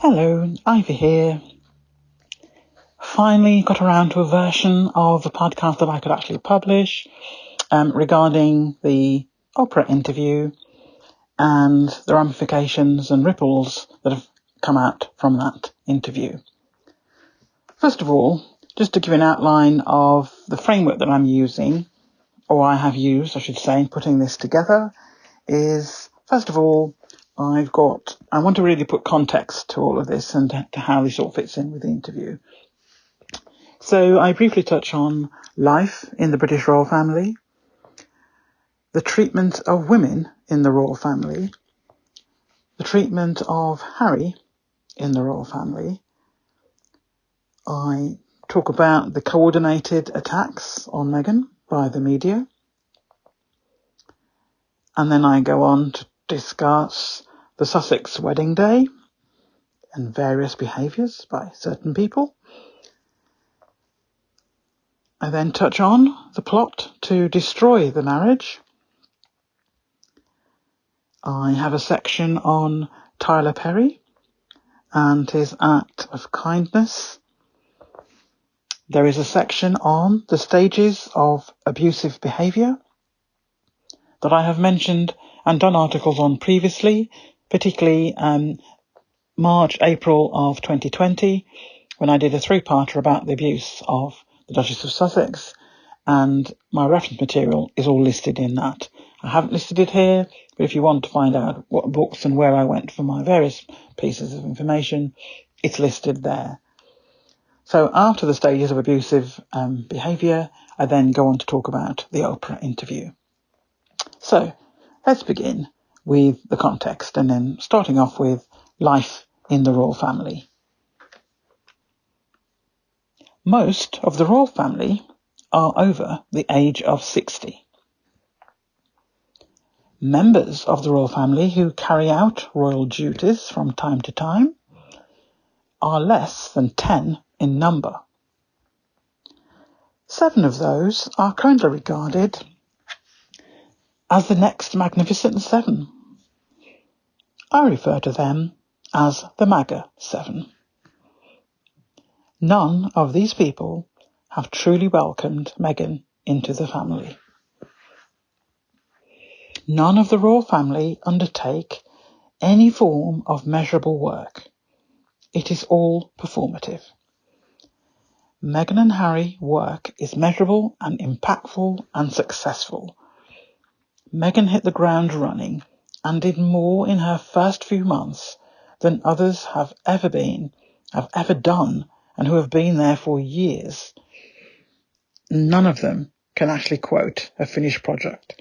Hello, Ivy here. Finally got around to a version of the podcast that I could actually publish regarding the Oprah interview and the ramifications and ripples that have come out from that interview. First of all, just to give an outline of the framework that I'm using, or I have used, I should say, in putting this together, is, first of all, I want to really put context to all of this and to how this all fits in with the interview. So I briefly touch on life in the British royal family, the treatment of women in the royal family, the treatment of Harry in the royal family. I talk about the coordinated attacks on Meghan by the media. And then I go on to discuss the Sussex wedding day and various behaviours by certain people. I then touch on the plot to destroy the marriage. I have a section on Tyler Perry and his act of kindness. There is a section on the stages of abusive behaviour that I have mentioned and done articles on previously, particularly March, April of 2020, when I did a three-parter about the abuse of the Duchess of Sussex, and my reference material is all listed in that. I haven't listed it here, but if you want to find out what books and where I went for my various pieces of information, it's listed there. So after the stages of abusive behaviour, I then go on to talk about the Oprah interview. So let's begin with the context, and then starting off with life in the royal family. Most of the royal family are over the age of 60. Members of the royal family who carry out royal duties from time to time are less than 10 in number. 7 of those are currently regarded as the next Magnificent Seven. I refer to them as the MAGA 7. None of these people have truly welcomed Meghan into the family. None of the royal family undertake any form of measurable work. It is all performative. Meghan and Harry's work is measurable and impactful and successful. Meghan hit the ground running and did more in her first few months than others have ever done, and who have been there for years. None of them can actually quote a finished project.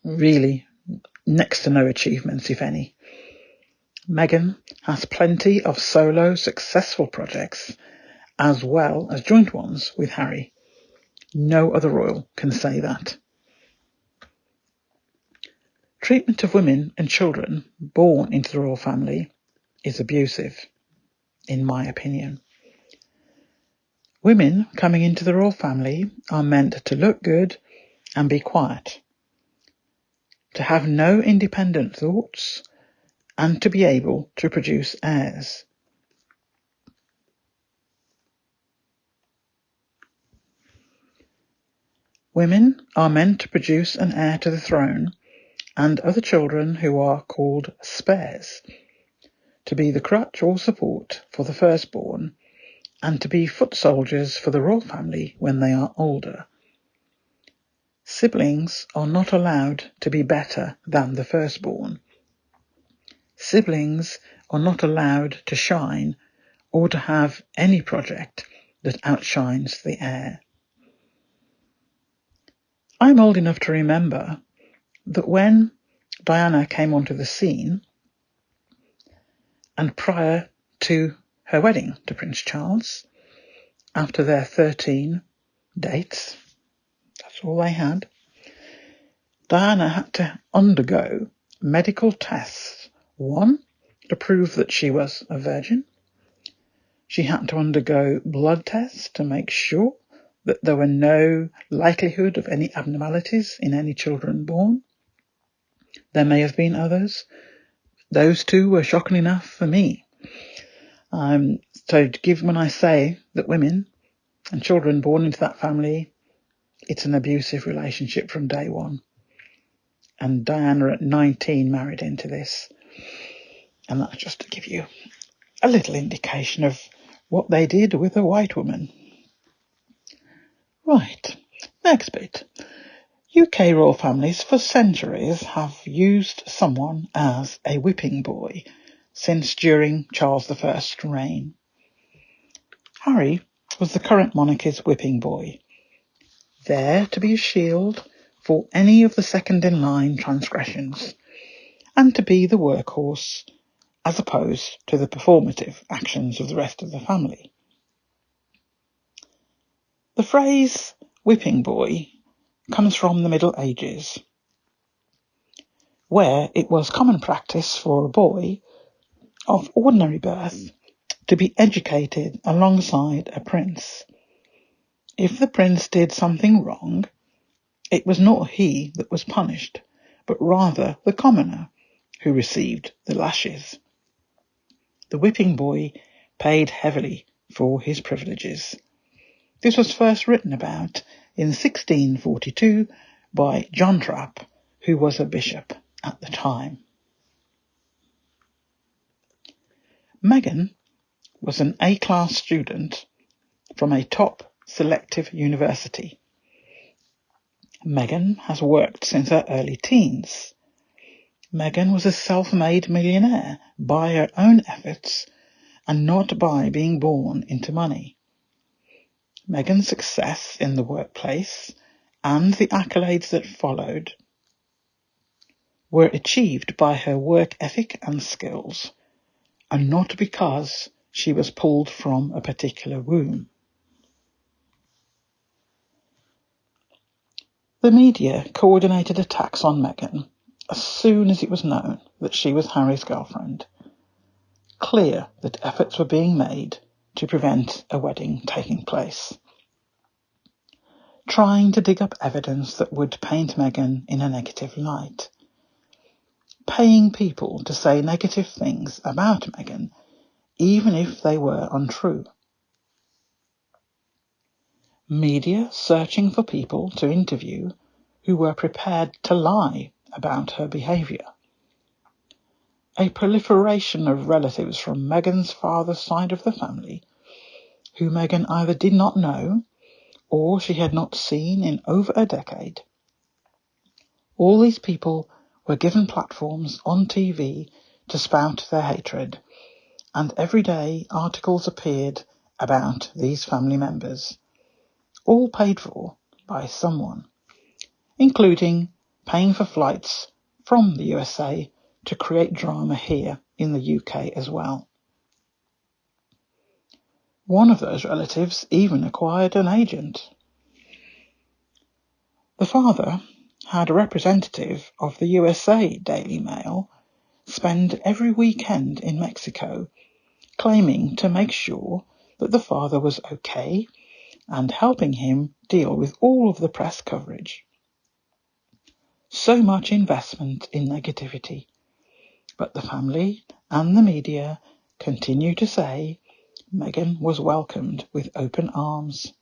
Really, next to no achievements, if any. Meghan has plenty of solo successful projects, as well as joint ones with Harry. No other royal can say that. Treatment of women and children born into the royal family is abusive, in my opinion. Women coming into the royal family are meant to look good and be quiet, to have no independent thoughts, and to be able to produce heirs. Women are meant to produce an heir to the throne and other children who are called spares, to be the crutch or support for the firstborn, and to be foot soldiers for the royal family when they are older. Siblings are not allowed to be better than the firstborn. Siblings are not allowed to shine or to have any project that outshines the heir. I'm old enough to remember that when Diana came onto the scene, and prior to her wedding to Prince Charles, after their 13 dates, that's all they had, Diana had to undergo medical tests. One, to prove that she was a virgin. She had to undergo blood tests to make sure that there were no likelihood of any abnormalities in any children born. There may have been others, Those two were shocking enough for me. When I say that women and children born into that family, it's an abusive relationship from day one. And Diana at 19 married into this. And that's just to give you a little indication of what they did with a white woman. Right, next bit. UK royal families for centuries have used someone as a whipping boy since during Charles I's reign. Harry was the current monarchy's whipping boy, there to be a shield for any of the second-in-line transgressions, and to be the workhorse as opposed to the performative actions of the rest of the family. The phrase whipping boy comes from the Middle Ages, where it was common practice for a boy of ordinary birth to be educated alongside a prince. If the prince did something wrong, it was not he that was punished, but rather the commoner who received the lashes. The whipping boy paid heavily for his privileges. This was first written about in 1642 by John Trapp, who was a bishop at the time. Meghan was an A-class student from a top selective university. Meghan has worked since her early teens. Meghan was a self-made millionaire by her own efforts and not by being born into money. Meghan's success in the workplace and the accolades that followed were achieved by her work ethic and skills, and not because she was pulled from a particular womb. The media coordinated attacks on Meghan as soon as it was known that she was Harry's girlfriend. Clear that efforts were being made to prevent a wedding taking place, trying to dig up evidence that would paint Meghan in a negative light, paying people to say negative things about Meghan, even if they were untrue. Media searching for people to interview who were prepared to lie about her behaviour. A proliferation of relatives from Meghan's father's side of the family, who Meghan either did not know or she had not seen in over a decade. All these people were given platforms on TV to spout their hatred, and every day articles appeared about these family members, all paid for by someone, including paying for flights from the USA to create drama here in the UK as well. One of those relatives even acquired an agent. The father had a representative of the USA Daily Mail spend every weekend in Mexico, claiming to make sure that the father was okay and helping him deal with all of the press coverage. So much investment in negativity, but the family and the media continue to say Meghan was welcomed with open arms.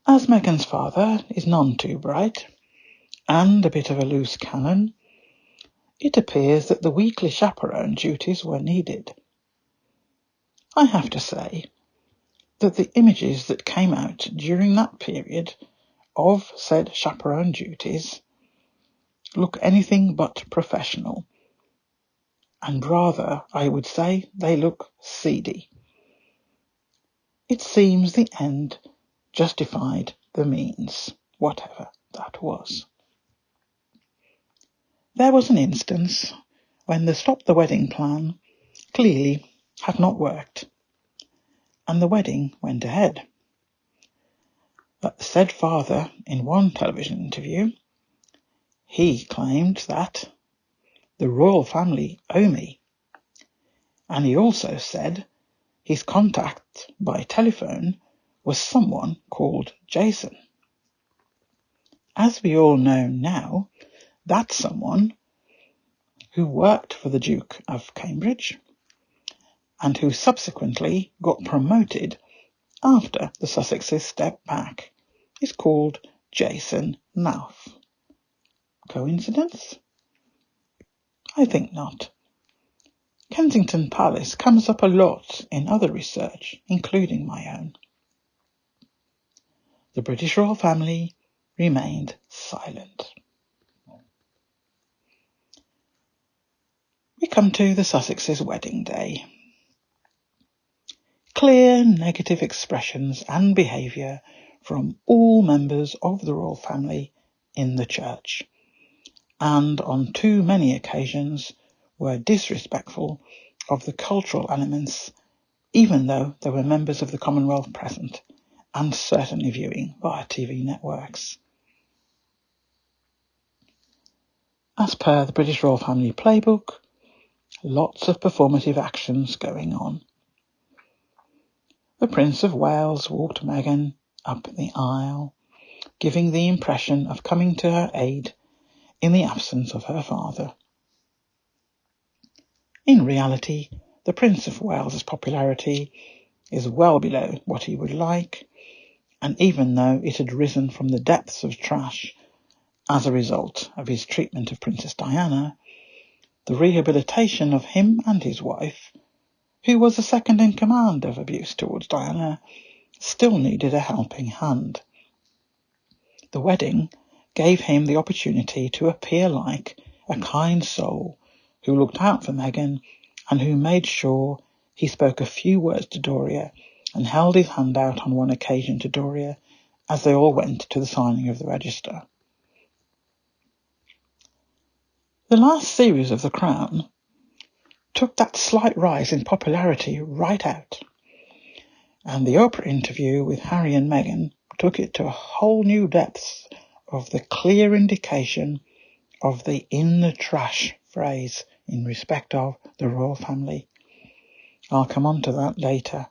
As Meghan's father is none too bright and a bit of a loose cannon, it appears that the weekly chaperone duties were needed. I have to say that the images that came out during that period of said chaperone duties look anything but professional, and rather, I would say, they look seedy. It seems the end justified the means, whatever that was. There was an instance when the Stop the Wedding plan clearly had not worked, and the wedding went ahead. But the said father, in one television interview, he claimed that the royal family owe me, and he also said his contact by telephone was someone called Jason. As we all know now, that someone who worked for the Duke of Cambridge and who subsequently got promoted after the Sussexes stepped back, is called Jason Nauf. Coincidence? I think not. Kensington Palace comes up a lot in other research, including my own. The British royal family remained silent. We come to the Sussexes' wedding day. Clear negative expressions and behaviour from all members of the royal family in the church, and on too many occasions were disrespectful of the cultural elements, even though there were members of the Commonwealth present, and certainly viewing via TV networks. As per the British Royal Family Playbook, lots of performative actions going on. The Prince of Wales walked Meghan up the aisle, giving the impression of coming to her aid in the absence of her father. In reality, the Prince of Wales's popularity is well below what he would like, and even though it had risen from the depths of trash as a result of his treatment of Princess Diana, the rehabilitation of him and his wife, who was the second in command of abuse towards Diana, still needed a helping hand. The wedding gave him the opportunity to appear like a kind soul who looked out for Meghan and who made sure he spoke a few words to Doria and held his hand out on one occasion to Doria as they all went to the signing of the register. The last series of The Crown took that slight rise in popularity right out, and the Oprah interview with Harry and Meghan took it to a whole new depths of the clear indication of the in the trash phrase in respect of the royal family. I'll come on to that later.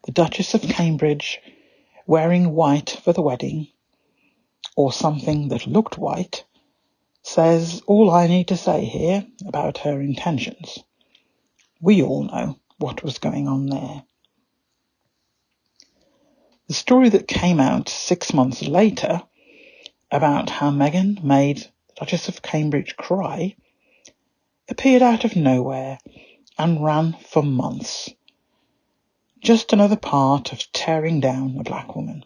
The Duchess of Cambridge wearing white for the wedding, or something that looked white, says all I need to say here about her intentions. We all know what was going on there. The story that came out 6 months later about how Meghan made the Duchess of Cambridge cry appeared out of nowhere and ran for months. Just another part of tearing down a black woman.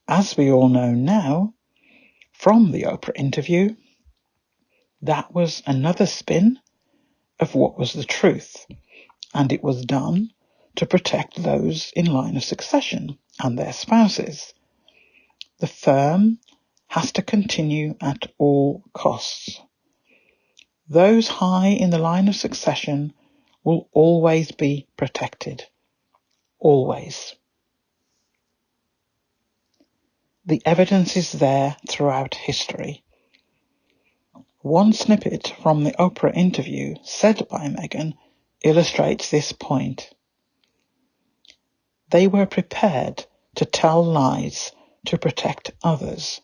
As we all know now, from the Oprah interview, that was another spin of what was the truth, and it was done to protect those in line of succession and their spouses. The firm has to continue at all costs. Those high in the line of succession will always be protected. Always. The evidence is there throughout history. One snippet from the Oprah interview said by Meghan illustrates this point. They were prepared to tell lies to protect others,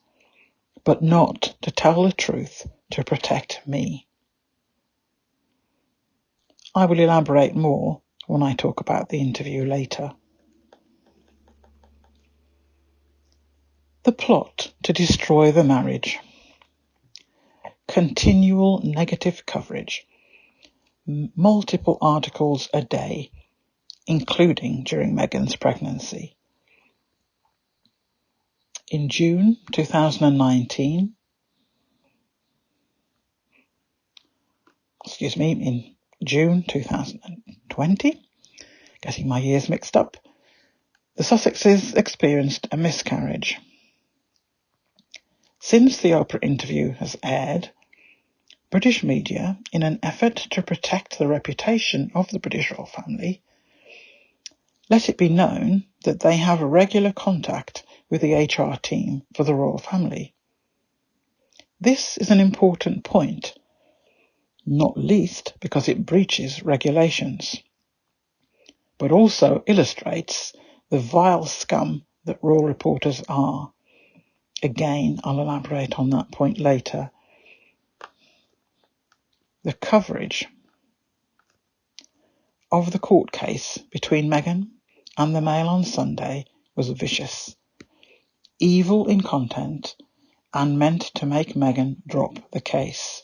but not to tell the truth to protect me. I will elaborate more when I talk about the interview later. The plot to destroy the marriage. Continual negative coverage. Multiple articles a day, including during Meghan's pregnancy. In June 2019, in June 2020, getting my years mixed up, the Sussexes experienced a miscarriage. Since the Oprah interview has aired, British media, in an effort to protect the reputation of the British royal family, let it be known that they have regular contact with the HR team for the royal family. This is an important point, not least because it breaches regulations, but also illustrates the vile scum that royal reporters are, Again, I'll elaborate on that point later. The coverage of the court case between Meghan and the Mail on Sunday was vicious, evil in content, and meant to make Meghan drop the case.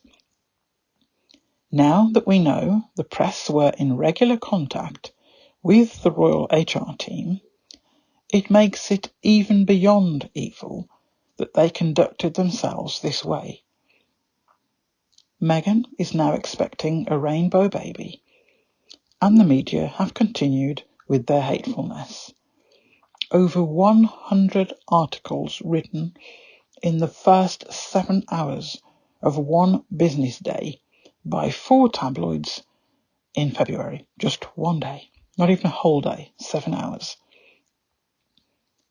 Now that we know the press were in regular contact with the royal HR team, it makes it even beyond evil that they conducted themselves this way. Meghan is now expecting a rainbow baby, and the media have continued with their hatefulness. Over 100 articles written in the first 7 hours of one business day by 4 tabloids in February. Just one day, not even a whole day, 7 hours.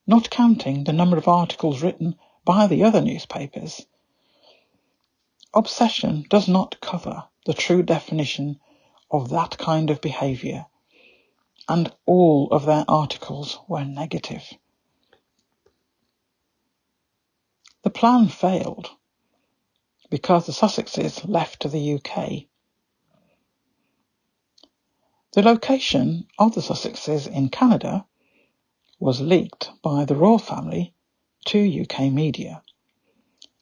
Not counting the number of articles written by the other newspapers. Obsession does not cover the true definition of that kind of behaviour, and all of their articles were negative. The plan failed because the Sussexes left to the UK. The location of the Sussexes in Canada was leaked by the royal family to UK media,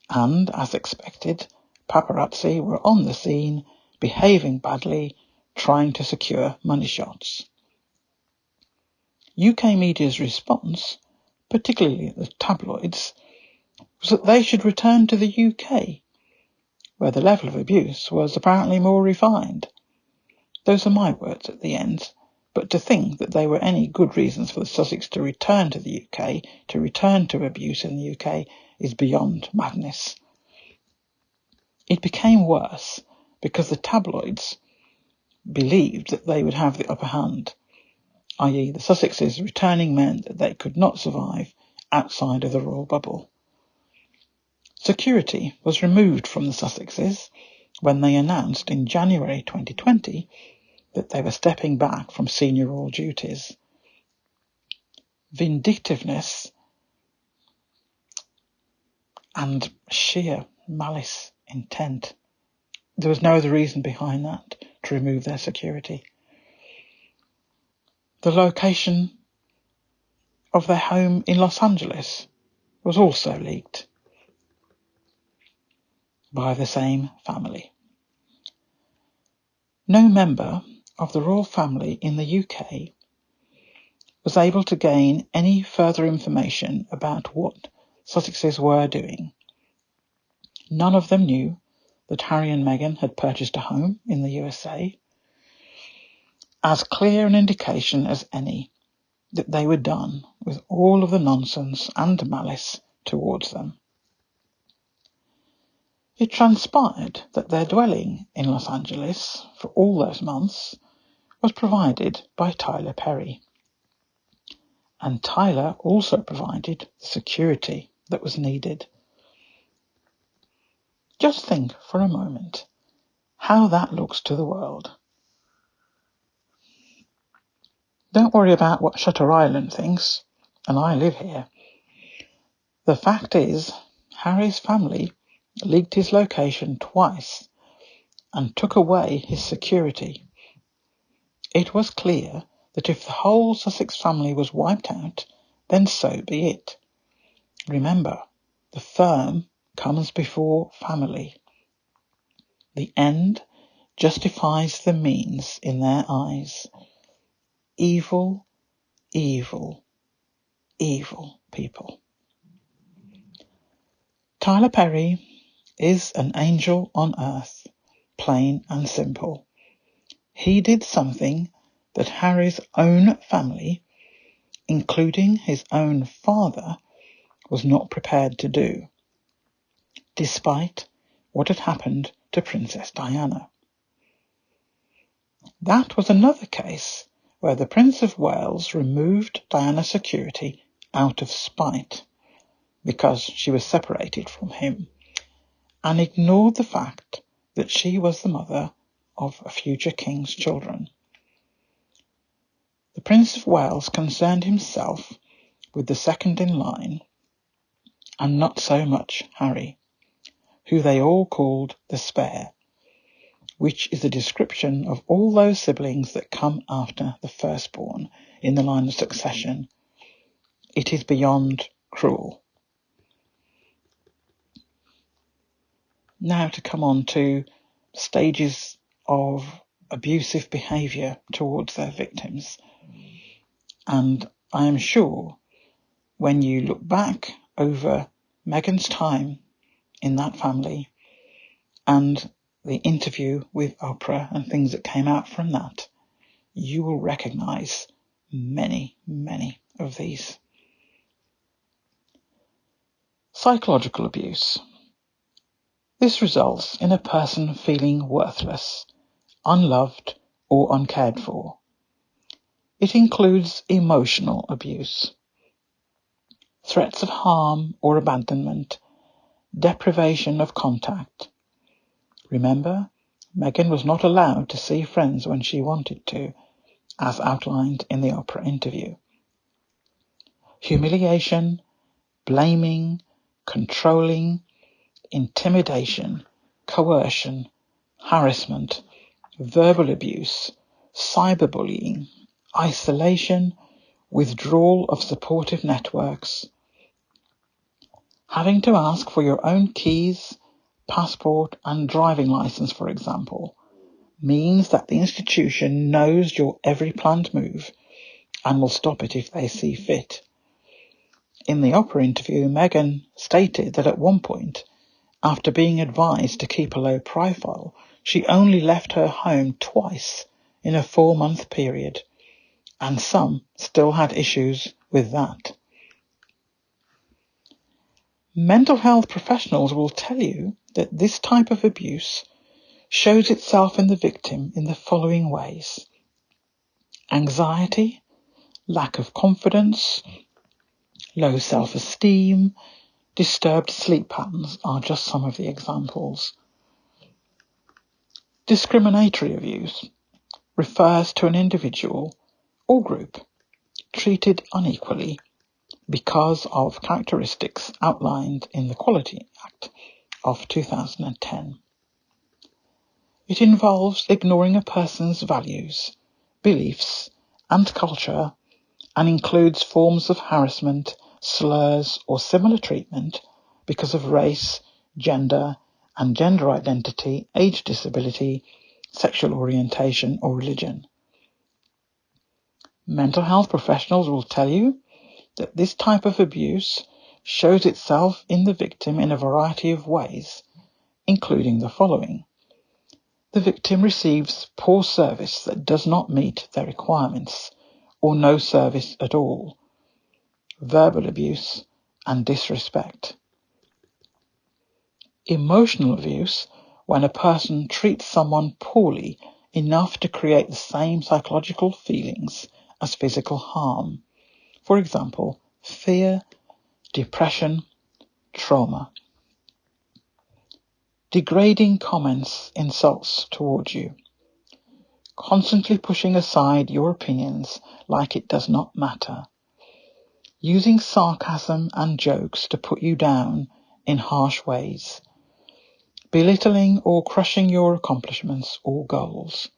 and as expected, paparazzi were on the scene, behaving badly, trying to secure money shots. UK media's response, particularly the tabloids, was that they should return to the UK, where the level of abuse was apparently more refined. Those are my words at the end, but to think that there were any good reasons for the Sussex to return to the UK, to return to abuse in the UK, is beyond madness. It became worse because the tabloids believed that they would have the upper hand, i.e. the Sussexes returning meant that they could not survive outside of the royal bubble. Security was removed from the Sussexes when they announced in January 2020 that they were stepping back from senior royal duties. Vindictiveness and sheer malice intent. There was no other reason behind that to remove their security. The location of their home in Los Angeles was also leaked by the same family. No member of the royal family in the UK was able to gain any further information about what Sussexes were doing. None of them knew that Harry and Meghan had purchased a home in the USA, as clear an indication as any that they were done with all of the nonsense and malice towards them. It transpired that their dwelling in Los Angeles for all those months was provided by Tyler Perry, and Tyler also provided the security that was needed. Just think for a moment how that looks to the world. Don't worry about what Shutter Island thinks, and I live here. The fact is, Harry's family leaked his location twice and took away his security. It was clear that if the whole Sussex family was wiped out, then so be it. Remember, the firm comes before family. The end justifies the means in their eyes. Evil, evil, evil people. Tyler Perry is an angel on earth, plain and simple. He did something that Harry's own family, including his own father, was not prepared to do, despite what had happened to Princess Diana. That was another case where the Prince of Wales removed Diana's security out of spite, because she was separated from him, and ignored the fact that she was the mother of a future king's children. The Prince of Wales concerned himself with the second in line, and not so much Harry, who they all called the Spare, which is a description of all those siblings that come after the firstborn in the line of succession. It is beyond cruel. Now to come on to stages of abusive behaviour towards their victims. And I am sure when you look back over Meghan's time in that family and the interview with Oprah and things that came out from that, you will recognise many, many of these. Psychological abuse. This results in a person feeling worthless, unloved, or uncared for. It includes emotional abuse, threats of harm or abandonment, deprivation of contact. Remember, Meghan was not allowed to see friends when she wanted to, as outlined in the Oprah interview. Humiliation, blaming, controlling, intimidation, coercion, harassment, verbal abuse, cyberbullying, isolation, withdrawal of supportive networks. Having to ask for your own keys, passport and driving license, for example, means that the institution knows your every planned move and will stop it if they see fit. In the Oprah interview, Meghan stated that at one point, after being advised to keep a low profile, she only left her home twice in a 4-month period, and some still had issues with that. Mental health professionals will tell you that this type of abuse shows itself in the victim in the following ways. Anxiety, lack of confidence, low self-esteem, disturbed sleep patterns are just some of the examples. Discriminatory abuse refers to an individual or group treated unequally because of characteristics outlined in the Equality Act of 2010. It involves ignoring a person's values, beliefs, and culture, and includes forms of harassment, slurs, or similar treatment because of race, gender, and gender identity, age, disability, sexual orientation, or religion. Mental health professionals will tell you that this type of abuse shows itself in the victim in a variety of ways, including the following. The victim receives poor service that does not meet their requirements, or no service at all, verbal abuse and disrespect. Emotional abuse, when a person treats someone poorly enough to create the same psychological feelings as physical harm. For example, fear, depression, trauma. Degrading comments, insults towards you. Constantly pushing aside your opinions like it does not matter. Using sarcasm and jokes to put you down in harsh ways. Belittling or crushing your accomplishments or goals.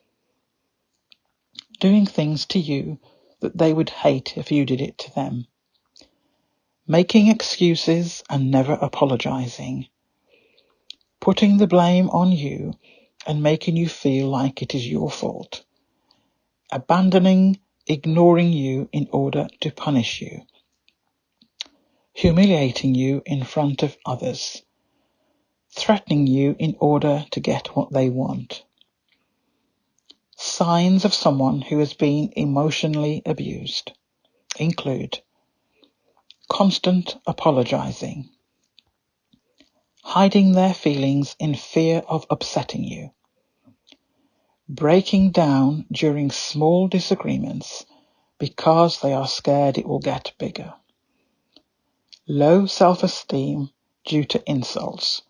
Doing things to you that they would hate if you did it to them. Making excuses and never apologizing. Putting the blame on you and making you feel like it is your fault. Abandoning, ignoring you in order to punish you. Humiliating you in front of others. Threatening you in order to get what they want. Signs of someone who has been emotionally abused include constant apologizing, hiding their feelings in fear of upsetting you, breaking down during small disagreements because they are scared it will get bigger, low self-esteem due to insults,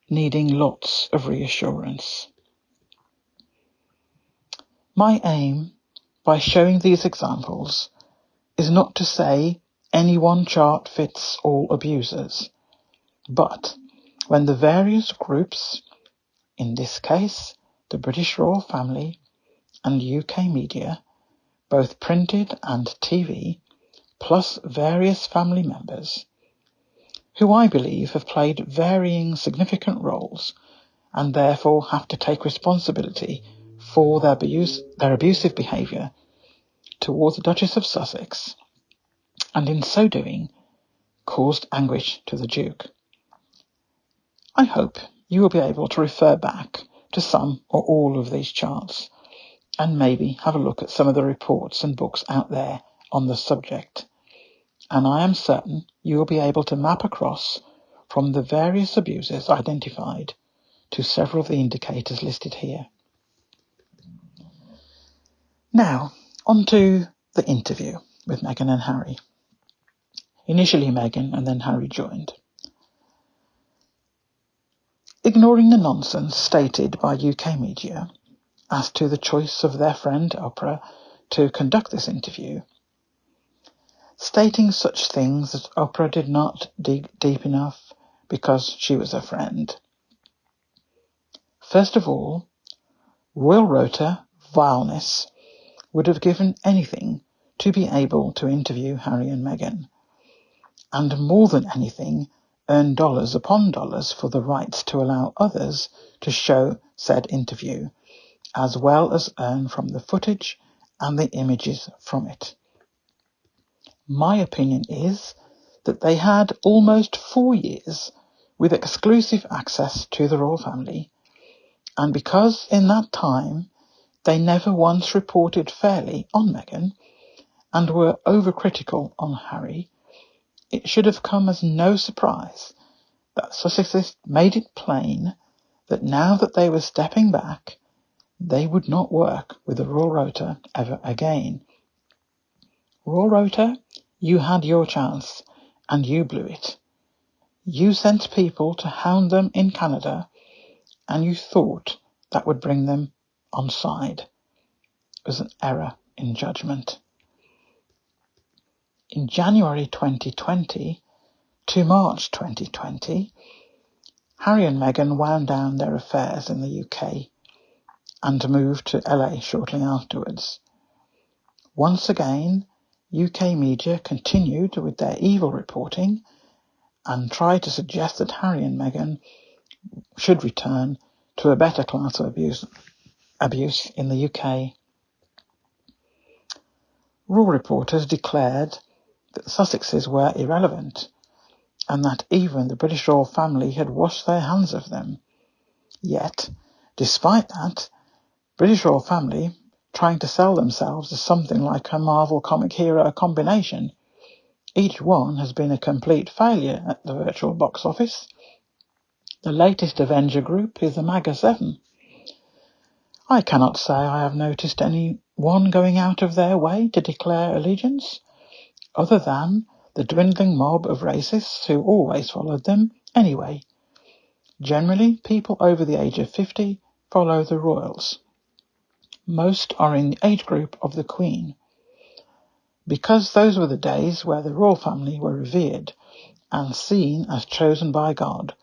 needing lots of reassurance. My aim by showing these examples is not to say any one chart fits all abusers. But when the various groups, in this case the British royal family and UK media, both printed and TV, plus various family members, who I believe have played varying significant roles and therefore have to take responsibility for their abusive behaviour towards the Duchess of Sussex, and in so doing caused anguish to the Duke. I hope you will be able to refer back to some or all of these charts and maybe have a look at some of the reports and books out there on the subject, and I am certain you will be able to map across from the various abuses identified to several of the indicators listed here. Now, on to the interview with Meghan and Harry. Initially Meghan and then Harry joined. Ignoring the nonsense stated by UK media as to the choice of their friend Oprah to conduct this interview, stating such things as Oprah did not dig deep enough because she was a friend. First of all, Royal Rota vileness would have given anything to be able to interview Harry and Meghan, and more than anything earn dollars upon dollars for the rights to allow others to show said interview, as well as earn from the footage and the images from it. My opinion is that they had almost 4 years with exclusive access to the royal family, and because in that time they never once reported fairly on Meghan and were overcritical on Harry, it should have come as no surprise that Sussexes made it plain that now that they were stepping back, they would not work with the Royal Rota ever again. Royal Rota, you had your chance, and you blew it. You sent people to hound them in Canada, and you thought that would bring them on side. It was an error in judgment. In January 2020 to March 2020, Harry and Meghan wound down their affairs in the UK and moved to LA shortly afterwards. Once again, UK media continued with their evil reporting and tried to suggest that Harry and Meghan should return to a better class of abuse in the UK. Royal reporters declared that the Sussexes were irrelevant and that even the British royal family had washed their hands of them. Yet, despite that, British royal family, trying to sell themselves as something like a Marvel comic hero combination, each one has been a complete failure at the virtual box office. The latest Avenger group is the MAGA 7. I cannot say I have noticed anyone going out of their way to declare allegiance, other than the dwindling mob of racists who always followed them anyway. Generally, people over the age of 50 follow the royals. Most are in the age group of the Queen, because those were the days where the royal family were revered and seen as chosen by God.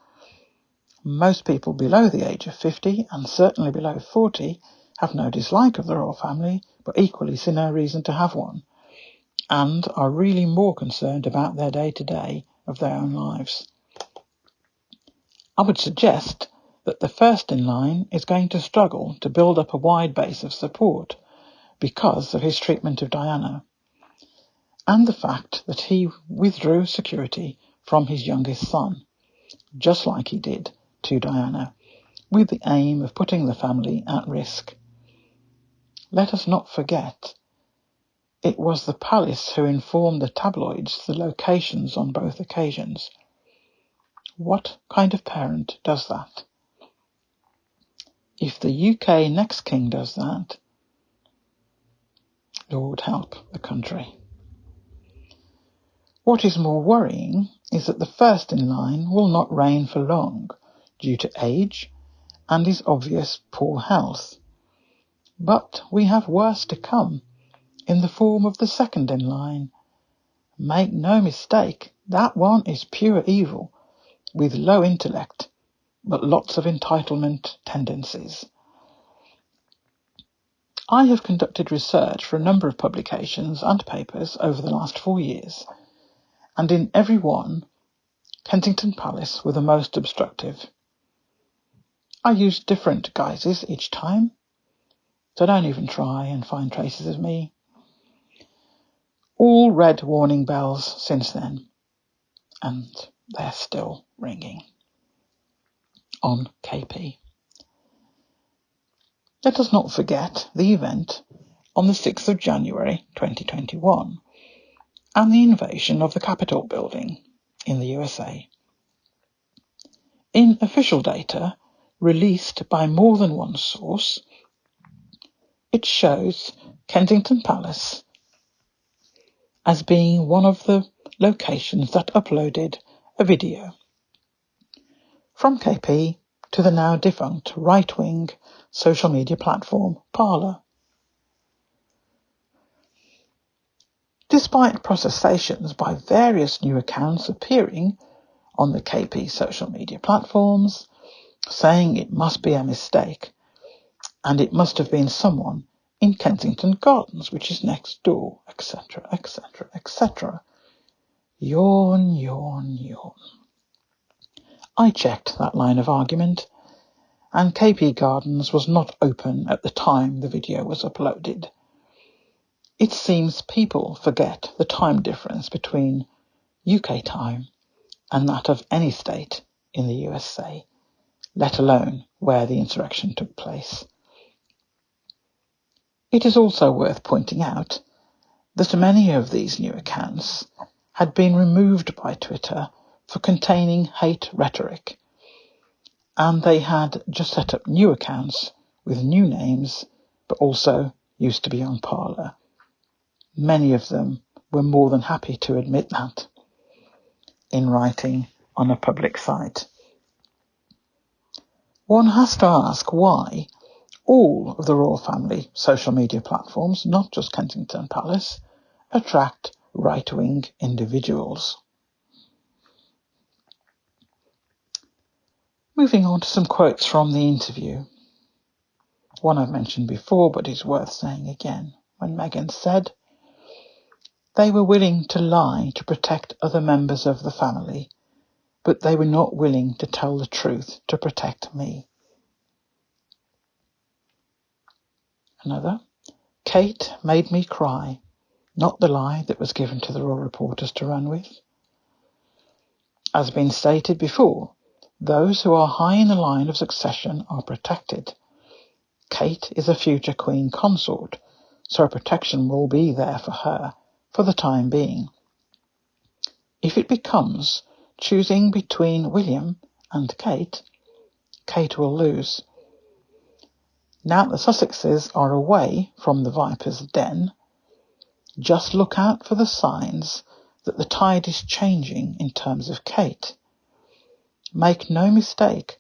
Most people below the age of 50, and certainly below 40, have no dislike of the royal family, but equally see no reason to have one, and are really more concerned about their day-to-day of their own lives. I would suggest that the first in line is going to struggle to build up a wide base of support because of his treatment of Diana, and the fact that he withdrew security from his youngest son, just like he did to Diana, with the aim of putting the family at risk. Let us not forget, it was the palace who informed the tabloids the locations on both occasions. What kind of parent does that? If the UK next king does that, Lord help the country. What is more worrying is that the first in line will not reign for long due to age and his obvious poor health. But we have worse to come in the form of the second in line, Make no mistake, that one is pure evil, with low intellect, but lots of entitlement tendencies. I have conducted research for a number of publications and papers over the last 4 years, and in every one, Kensington Palace were the most obstructive. I used different guises each time, so don't even try and find traces of me. All red warning bells since then, and they're still ringing on KP. Let us not forget the event on the 6th of January 2021 and the invasion of the Capitol building in the USA. In official data released by more than one source, it shows Kensington Palace as being one of the locations that uploaded a video from KP to the now defunct right-wing social media platform Parler. Despite protestations by various new accounts appearing on the KP social media platforms, saying it must be a mistake and it must have been someone in Kensington Gardens, which is next door, etc., etc., etc. Yawn, yawn, yawn. I checked that line of argument, and KP Gardens was not open at the time the video was uploaded. It seems people forget the time difference between UK time and that of any state in the USA, let alone where the insurrection took place. It is also worth pointing out that many of these new accounts had been removed by Twitter for containing hate rhetoric, and they had just set up new accounts with new names, but also used to be on Parler. Many of them were more than happy to admit that in writing on a public site. One has to ask why all of the royal family social media platforms, not just Kensington Palace, attract right-wing individuals. Moving on to some quotes from the interview. One I've mentioned before, but is worth saying again, when Meghan said, "They were willing to lie to protect other members of the family, but they were not willing to tell the truth to protect me." Another, "Kate made me cry, not the lie that was given to the royal reporters to run with." As been stated before, those who are high in the line of succession are protected. Kate is a future Queen Consort, so protection will be there for her for the time being. If it becomes choosing between William and Kate, Kate will lose. Now the Sussexes are away from the Viper's den, just look out for the signs that the tide is changing in terms of Kate. Make no mistake,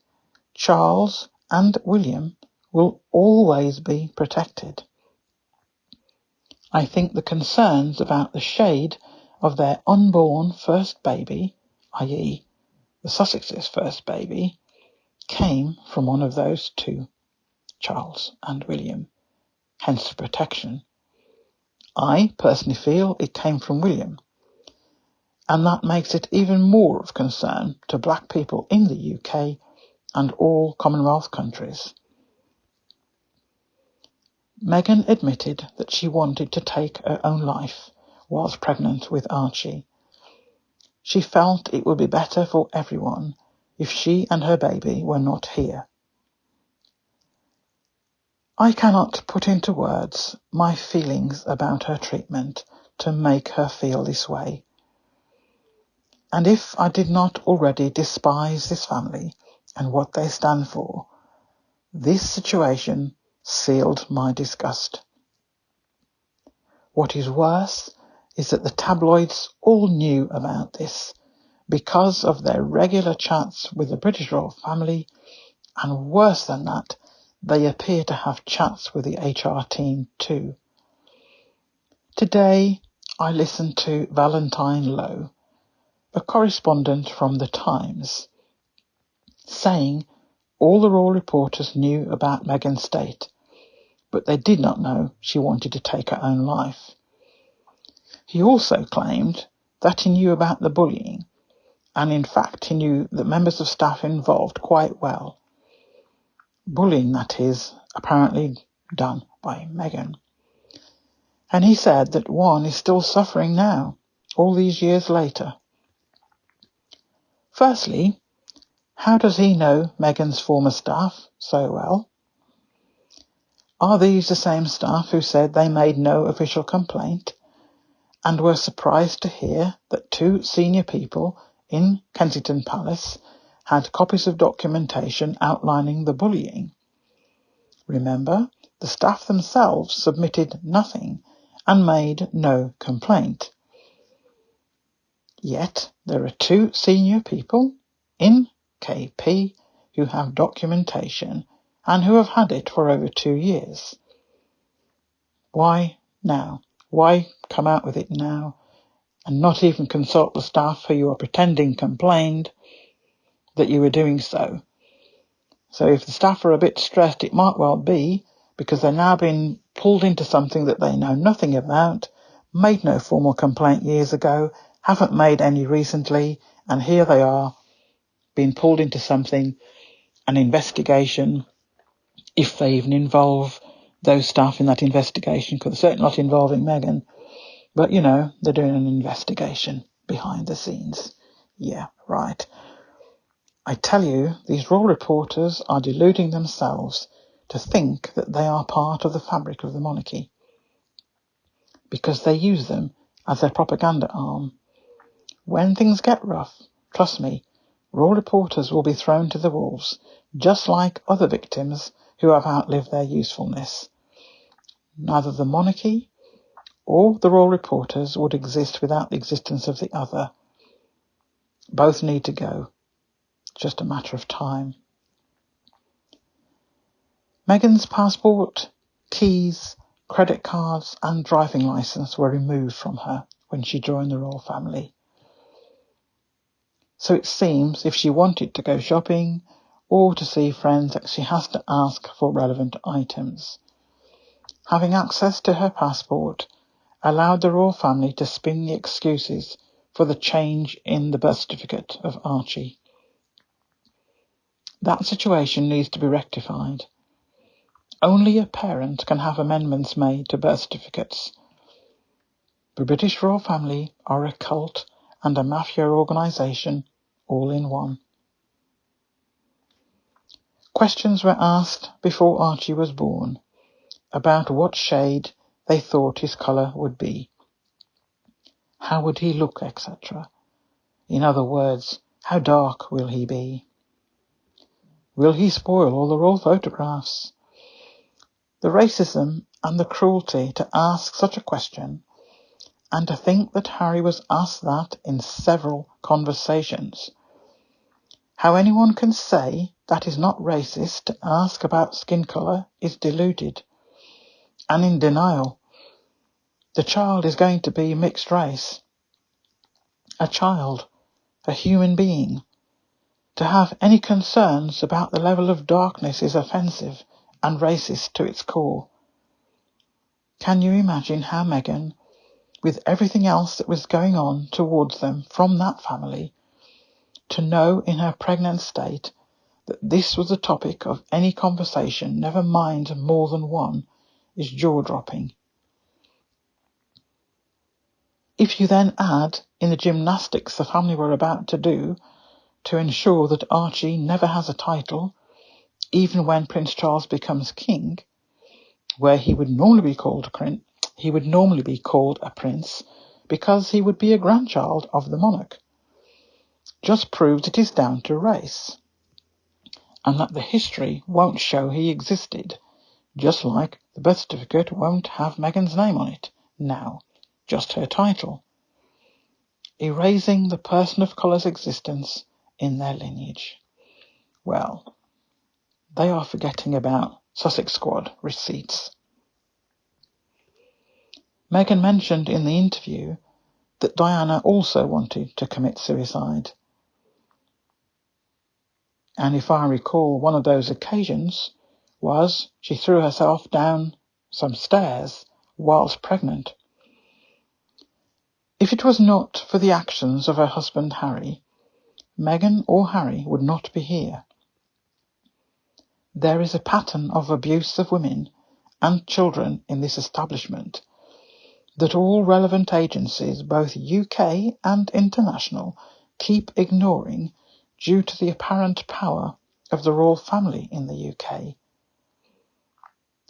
Charles and William will always be protected. I think the concerns about the shade of their unborn first baby, i.e. the Sussexes' first baby, came from one of those two, Charles and William, hence the protection. I personally feel it came from William, and that makes it even more of concern to black people in the UK and all Commonwealth countries. Meghan admitted that she wanted to take her own life whilst pregnant with Archie. She felt it would be better for everyone if she and her baby were not here. I cannot put into words my feelings about her treatment to make her feel this way. And if I did not already despise this family and what they stand for, this situation sealed my disgust. What is worse is that the tabloids all knew about this because of their regular chats with the British royal family, and worse than that, they appear to have chats with the HR team too. Today, I listened to Valentine Lowe, a correspondent from The Times, saying all the royal reporters knew about Meghan's state, but they did not know she wanted to take her own life. He also claimed that he knew about the bullying, and in fact he knew the members of staff involved quite well. Bullying, that is, apparently done by Meghan. And he said that one is still suffering now, all these years later. Firstly, how does he know Meghan's former staff so well? Are these the same staff who said they made no official complaint and were surprised to hear that two senior people in Kensington Palace had copies of documentation outlining the bullying? Remember, the staff themselves submitted nothing and made no complaint. Yet there are two senior people in KP who have documentation and who have had it for over 2 years. Why now? Why come out with it now and not even consult the staff who you are pretending complained that you were doing so? So if the staff are a bit stressed, it might well be because they're now being pulled into something that they know nothing about, made no formal complaint years ago, haven't made any recently, and here they are being pulled into something, an investigation, if they even involve those staff in that investigation, because they're certainly not involving Meghan. But, they're doing an investigation behind the scenes. Yeah, right. I tell you, these royal reporters are deluding themselves to think that they are part of the fabric of the monarchy, because they use them as their propaganda arm. When things get rough, trust me, royal reporters will be thrown to the wolves, just like other victims who have outlived their usefulness. Neither the monarchy or the royal reporters would exist without the existence of the other. Both need to go. It's just a matter of time. Meghan's passport, keys, credit cards and driving licence were removed from her when she joined the royal family. So it seems if she wanted to go shopping or to see friends, that she has to ask for relevant items. Having access to her passport allowed the royal family to spin the excuses for the change in the birth certificate of Archie. That situation needs to be rectified. Only a parent can have amendments made to birth certificates. The British royal family are a cult and a mafia organisation all in one. Questions were asked before Archie was born about what shade they thought his colour would be. How would he look, etc. In other words, how dark will he be? Will he spoil all the royal photographs? The racism and the cruelty to ask such a question, and to think that Harry was asked that in several conversations. How anyone can say that is not racist to ask about skin colour is deluded and in denial. The child is going to be mixed race. A child, a human being. To have any concerns about the level of darkness is offensive and racist to its core. Can you imagine how Meghan, with everything else that was going on towards them from that family, to know in her pregnant state that this was the topic of any conversation, never mind more than one, is jaw-dropping. If you then add in the gymnastics the family were about to do to ensure that Archie never has a title, even when Prince Charles becomes king, where he would normally be called a prince because he would be a grandchild of the monarch, just proves it is down to race, and that the history won't show he existed, just like the birth certificate won't have Meghan's name on it now, just her title, erasing the person of colour's existence in their lineage. Well, they are forgetting about Sussex Squad receipts. Meghan mentioned in the interview that Diana also wanted to commit suicide. And if I recall, one of those occasions was she threw herself down some stairs whilst pregnant. If it was not for the actions of her husband Harry, Meghan or Harry would not be here. There is a pattern of abuse of women and children in this establishment that all relevant agencies, both UK and international, keep ignoring due to the apparent power of the royal family in the UK.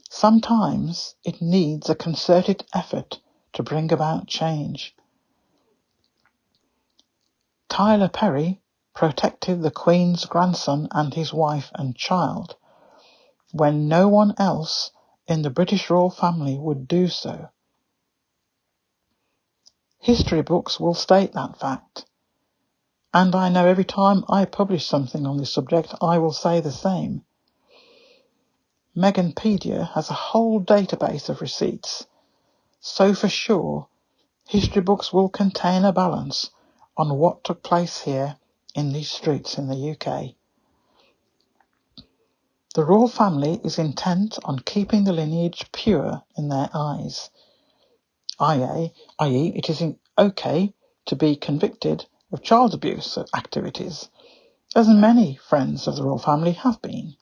Sometimes it needs a concerted effort to bring about change. Tyler Perry protected the Queen's grandson and his wife and child when no one else in the British royal family would do so. History books will state that fact, and I know every time I publish something on this subject I will say the same. Meghanpedia has a whole database of receipts, so for sure history books will contain a balance on what took place here in these streets in the UK. The royal family is intent on keeping the lineage pure in their eyes, i.e. it is okay to be convicted of child abuse activities, as many friends of the royal family have been,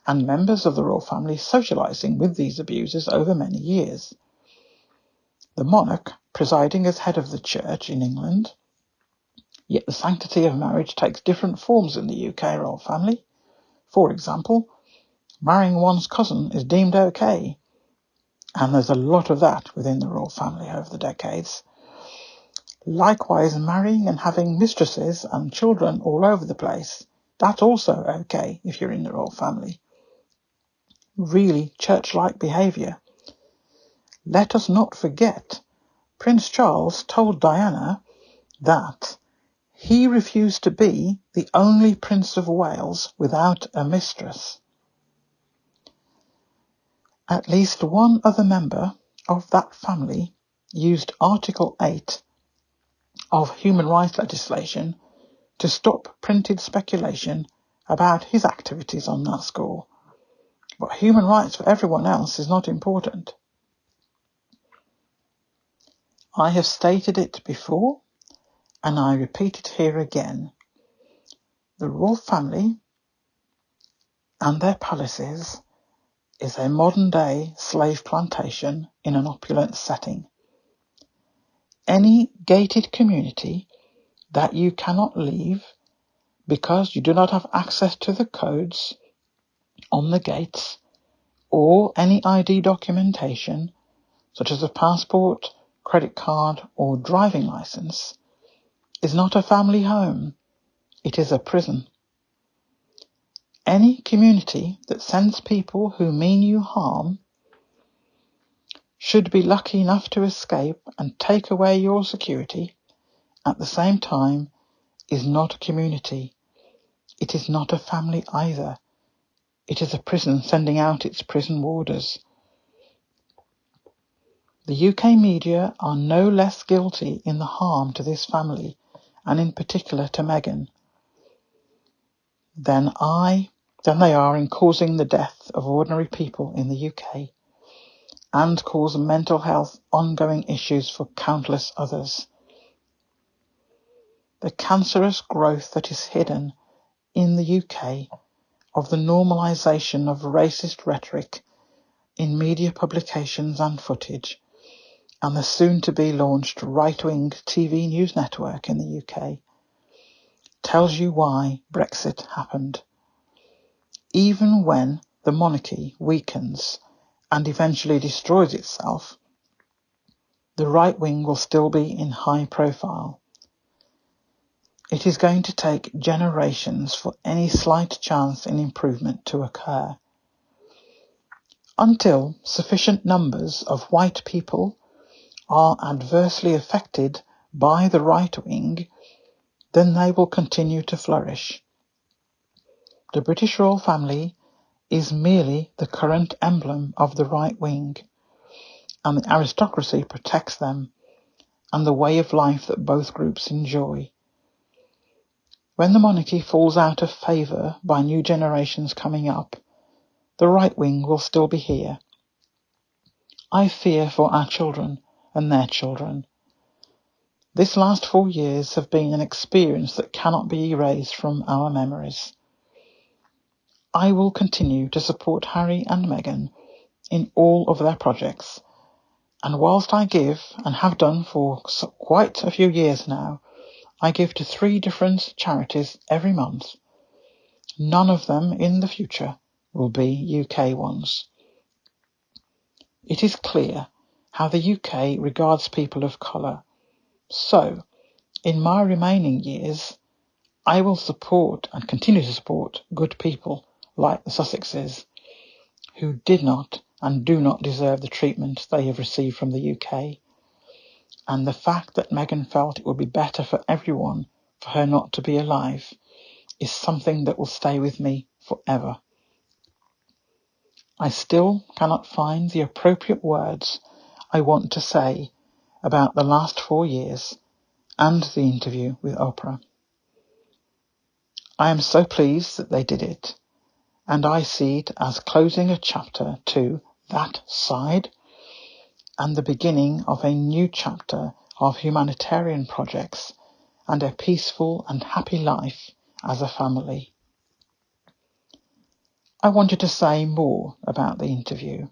and members of the royal family socialising with these abusers over many years. The monarch presiding as head of the church in England, yet the sanctity of marriage takes different forms in the UK royal family. For example, marrying one's cousin is deemed okay, and there's a lot of that within the royal family over the decades. Likewise, marrying and having mistresses and children all over the place, that's also okay if you're in the royal family. Really church-like behaviour. Let us not forget, Prince Charles told Diana that he refused to be the only Prince of Wales without a mistress. At least one other member of that family used Article 8 of human rights legislation to stop printed speculation about his activities on that score. But human rights for everyone else is not important. I have stated it before, and I repeat it here again. The royal family and their palaces is a modern-day slave plantation in an opulent setting. Any gated community that you cannot leave because you do not have access to the codes on the gates or any ID documentation, such as a passport, credit card or driving license, is not a family home, it is a prison. Any community that sends people who mean you harm should be lucky enough to escape and take away your security at the same time is not a community. It is not a family either. It is a prison sending out its prison warders. The UK media are no less guilty in the harm to this family, and in particular to Meghan, than they are in causing the death of ordinary people in the UK, and cause mental health ongoing issues for countless others. The cancerous growth that is hidden in the UK of the normalisation of racist rhetoric in media publications and footage, and the soon-to-be launched right-wing TV news network in the UK, tells you why Brexit happened. Even when the monarchy weakens and eventually destroys itself, the right wing will still be in high profile. It is going to take generations for any slight chance in improvement to occur. Until sufficient numbers of white people are adversely affected by the right wing, then they will continue to flourish. The British royal family is merely the current emblem of the right wing, and the aristocracy protects them, and the way of life that both groups enjoy. When the monarchy falls out of favour by new generations coming up, the right wing will still be here. I fear for our children and their children. This last 4 years have been an experience that cannot be erased from our memories. I will continue to support Harry and Meghan in all of their projects, and whilst I give, and have done for quite a few years now, I give to 3 different charities every month. None of them in the future will be UK ones. It is clear how the UK regards people of colour. So, in my remaining years, I will support and continue to support good people like the Sussexes, who did not and do not deserve the treatment they have received from the UK. And the fact that Meghan felt it would be better for everyone for her not to be alive is something that will stay with me forever. I still cannot find the appropriate words I want to say about the last 4 years and the interview with Oprah. I am so pleased that they did it, and I see it as closing a chapter to that side and the beginning of a new chapter of humanitarian projects and a peaceful and happy life as a family. I wanted to say more about the interview,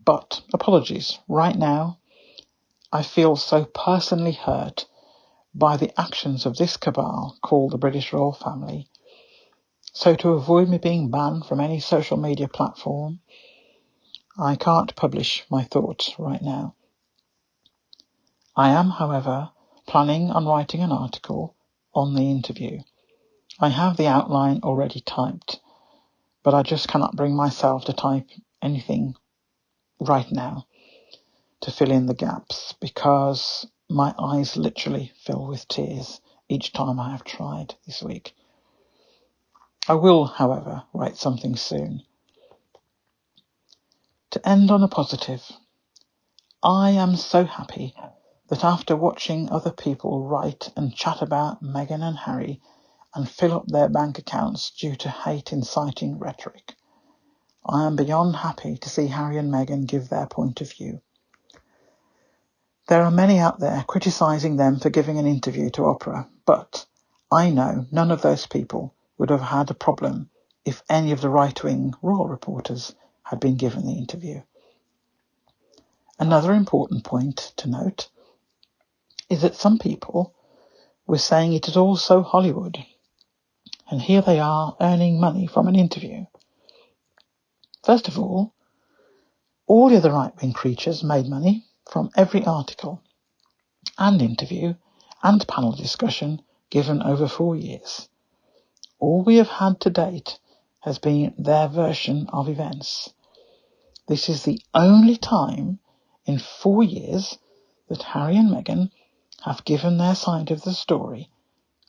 but apologies, right now I feel so personally hurt by the actions of this cabal called the British royal family. So to avoid me being banned from any social media platform, I can't publish my thoughts right now. I am, however, planning on writing an article on the interview. I have the outline already typed, but I just cannot bring myself to type anything right now to fill in the gaps, because my eyes literally fill with tears each time I have tried this week. I will, however, write something soon. To end on a positive, I am so happy that after watching other people write and chat about Meghan and Harry and fill up their bank accounts due to hate-inciting rhetoric, I am beyond happy to see Harry and Meghan give their point of view. There are many out there criticising them for giving an interview to Oprah, but I know none of those people would have had a problem if any of the right-wing royal reporters had been given the interview. Another important point to note is that some people were saying it is all so Hollywood, and here they are earning money from an interview. First of all the other right-wing creatures made money from every article and interview and panel discussion given over 4 years. All we have had to date has been their version of events. This is the only time in 4 years that Harry and Meghan have given their side of the story,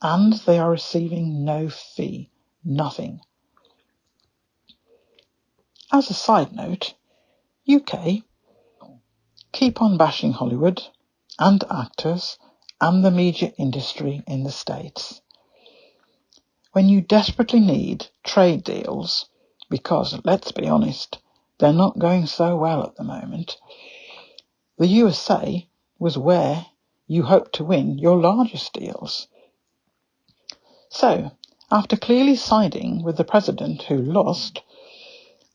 and they are receiving no fee, nothing. As a side note, UK, keep on bashing Hollywood and actors and the media industry in the States. When you desperately need trade deals, because, let's be honest, they're not going so well at the moment, the USA was where you hoped to win your largest deals. So, after clearly siding with the president who lost,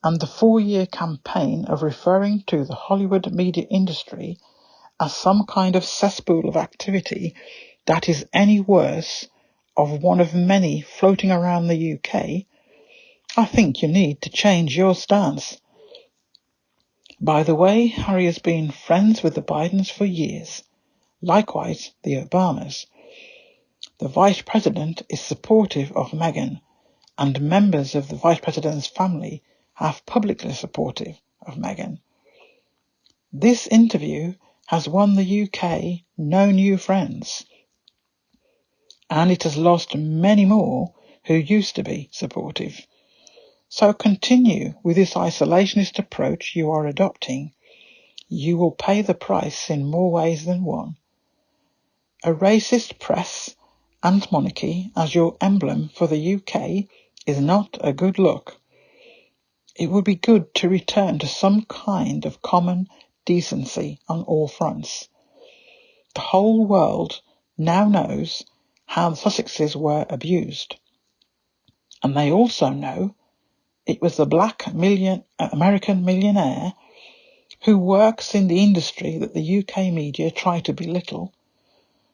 and the 4-year campaign of referring to the Hollywood media industry as some kind of cesspool of activity that is any worse of one of many floating around the UK, I think you need to change your stance. By the way, Harry has been friends with the Bidens for years. Likewise, the Obamas. The Vice President is supportive of Meghan, and members of the Vice President's family have publicly supportive of Meghan. This interview has won the UK no new friends, and it has lost many more who used to be supportive. So continue with this isolationist approach you are adopting. you will pay the price in more ways than one. A racist press and monarchy as your emblem for the UK is not a good look. It would be good to return to some kind of common decency on all fronts. The whole world now knows how the Sussexes were abused. And they also know it was the black American millionaire who works in the industry that the UK media try to belittle,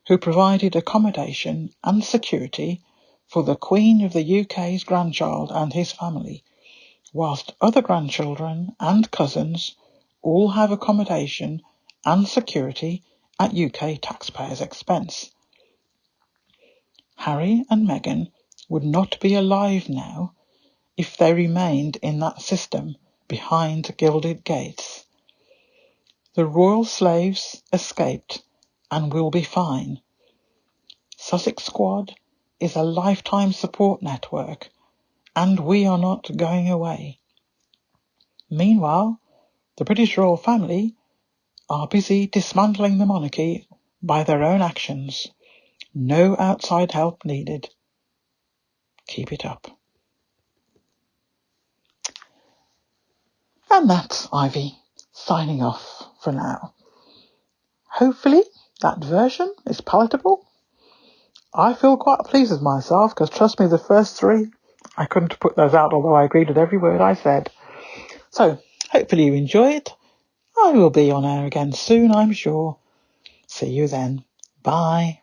who provided accommodation and security for the Queen of the UK's grandchild and his family, whilst other grandchildren and cousins all have accommodation and security at UK taxpayers' expense. Harry and Meghan would not be alive now if they remained in that system behind gilded gates. The royal slaves escaped and will be fine. Sussex Squad is a lifetime support network, and we are not going away. Meanwhile, the British royal family are busy dismantling the monarchy by their own actions. No outside help needed. Keep it up. And that's Ivy signing off for now. Hopefully that version is palatable. I feel quite pleased with myself because, trust me, the first three, I couldn't put those out, although I agreed with every word I said. So, hopefully you enjoy it. I will be on air again soon, I'm sure. See you then. Bye.